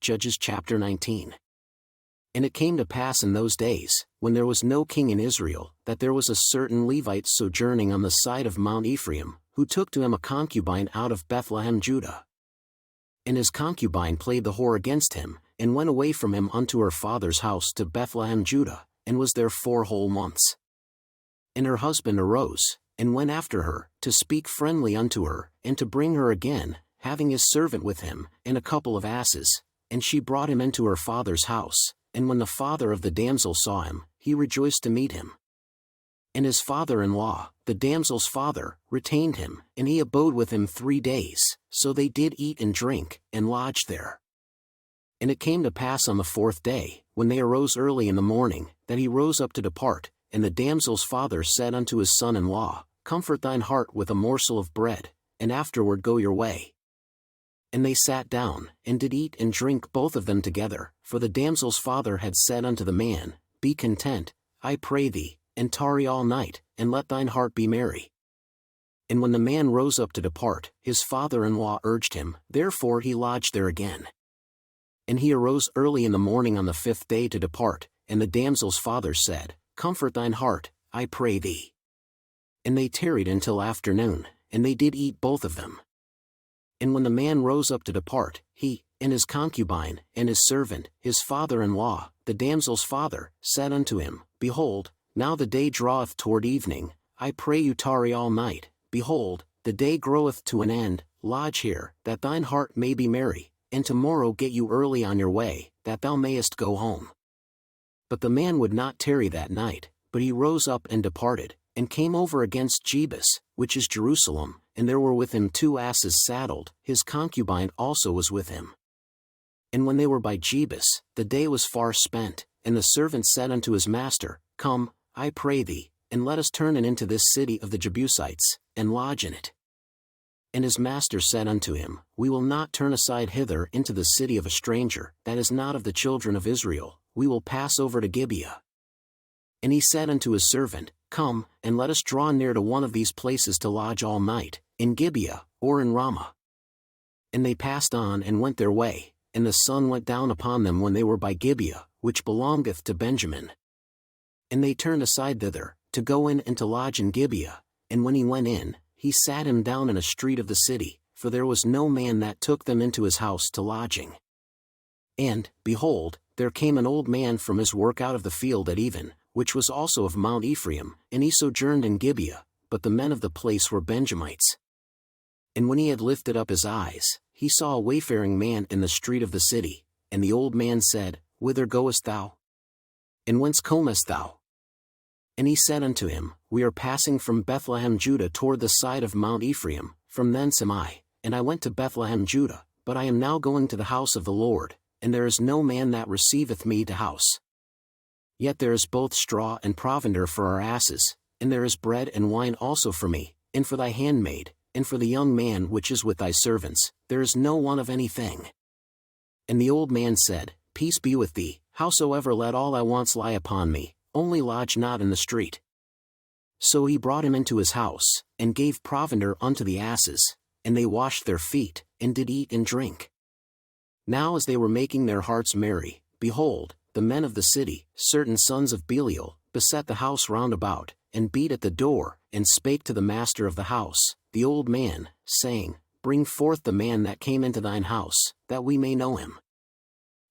Judges chapter 19. And it came to pass in those days, when there was no king in Israel, that there was a certain Levite sojourning on the side of Mount Ephraim, who took to him a concubine out of Bethlehem Judah. And his concubine played the whore against him, and went away from him unto her father's house to Bethlehem Judah, and was there 4 whole months. And her husband arose, and went after her, to speak friendly unto her, and to bring her again, having his servant with him, and a couple of asses, and she brought him into her father's house. And when the father of the damsel saw him, he rejoiced to meet him. And his father-in-law, the damsel's father, retained him, and he abode with him 3 days, so they did eat and drink, and lodged there. And it came to pass on the 4th day, when they arose early in the morning, that he rose up to depart, and the damsel's father said unto his son-in-law, Comfort thine heart with a morsel of bread, and afterward go your way. And they sat down, and did eat and drink both of them together, for the damsel's father had said unto the man, Be content, I pray thee, and tarry all night, and let thine heart be merry. And when the man rose up to depart, his father-in-law urged him, therefore he lodged there again. And he arose early in the morning on the 5th day to depart, and the damsel's father said, Comfort thine heart, I pray thee. And they tarried until afternoon, and they did eat both of them. And when the man rose up to depart, he, and his concubine, and his servant, his father-in-law, the damsel's father, said unto him, Behold, now the day draweth toward evening, I pray you tarry all night, behold, the day groweth to an end, lodge here, that thine heart may be merry, and tomorrow get you early on your way, that thou mayest go home. But the man would not tarry that night, but he rose up and departed, and came over against Jebus, which is Jerusalem, and there were with him 2 asses saddled, his concubine also was with him. And when they were by Jebus, the day was far spent, and the servant said unto his master, Come, I pray thee, and let us turn in into this city of the Jebusites, and lodge in it. And his master said unto him, We will not turn aside hither into the city of a stranger, that is not of the children of Israel, we will pass over to Gibeah. And he said unto his servant, Come, and let us draw near to one of these places to lodge all night, in Gibeah, or in Ramah. And they passed on and went their way, and the sun went down upon them when they were by Gibeah, which belongeth to Benjamin. And they turned aside thither, to go in and to lodge in Gibeah, and when he went in, he sat him down in a street of the city, for there was no man that took them into his house to lodging. And, behold, there came an old man from his work out of the field at even, which was also of Mount Ephraim, and he sojourned in Gibeah, but the men of the place were Benjamites. And when he had lifted up his eyes, he saw a wayfaring man in the street of the city, and the old man said, Whither goest thou? And whence comest thou? And he said unto him, We are passing from Bethlehem Judah toward the side of Mount Ephraim, from thence am I, and I went to Bethlehem Judah, but I am now going to the house of the Lord, and there is no man that receiveth me to house. Yet there is both straw and provender for our asses, and there is bread and wine also for me, and for thy handmaid, and for the young man which is with thy servants, there is no one of anything. And the old man said, Peace be with thee, howsoever let all thy wants lie upon me, only lodge not in the street. So he brought him into his house, and gave provender unto the asses, and they washed their feet, and did eat and drink. Now as they were making their hearts merry, behold, the men of the city, certain sons of Belial, beset the house round about, and beat at the door, and spake to the master of the house, the old man, saying, Bring forth the man that came into thine house, that we may know him.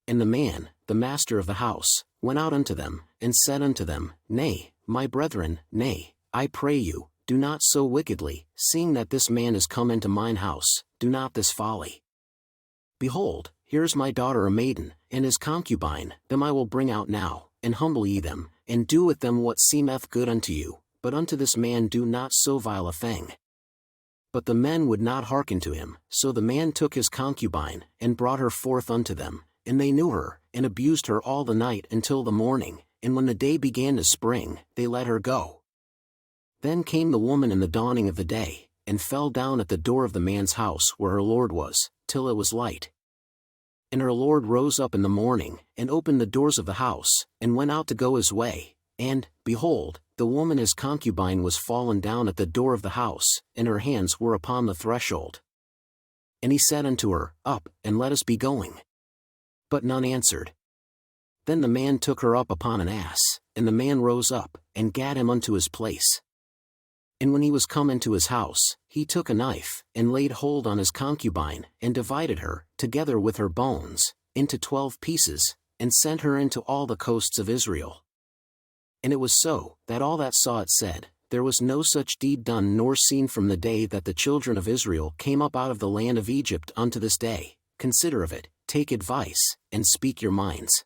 And the man, the master of the house, went out unto them, and said unto them, Nay, my brethren, nay, I pray you, do not so wickedly, seeing that this man is come into mine house, do not this folly. Behold, here is my daughter a maiden, and his concubine, them I will bring out now, and humble ye them, and do with them what seemeth good unto you, but unto this man do not so vile a thing. But the men would not hearken to him, so the man took his concubine, and brought her forth unto them, and they knew her, and abused her all the night until the morning, and when the day began to spring, they let her go. Then came the woman in the dawning of the day, and fell down at the door of the man's house where her lord was, till it was light. And her lord rose up in the morning, and opened the doors of the house, and went out to go his way, and, behold, the woman his concubine was fallen down at the door of the house, and her hands were upon the threshold. And he said unto her, Up, and let us be going. But none answered. Then the man took her up upon an ass, and the man rose up, and gat him unto his place. And when he was come into his house, he took a knife, and laid hold on his concubine, and divided her, together with her bones, into 12 pieces, and sent her into all the coasts of Israel. And it was so, that all that saw it said, There was no such deed done nor seen from the day that the children of Israel came up out of the land of Egypt unto this day. Consider of it, take advice, and speak your minds.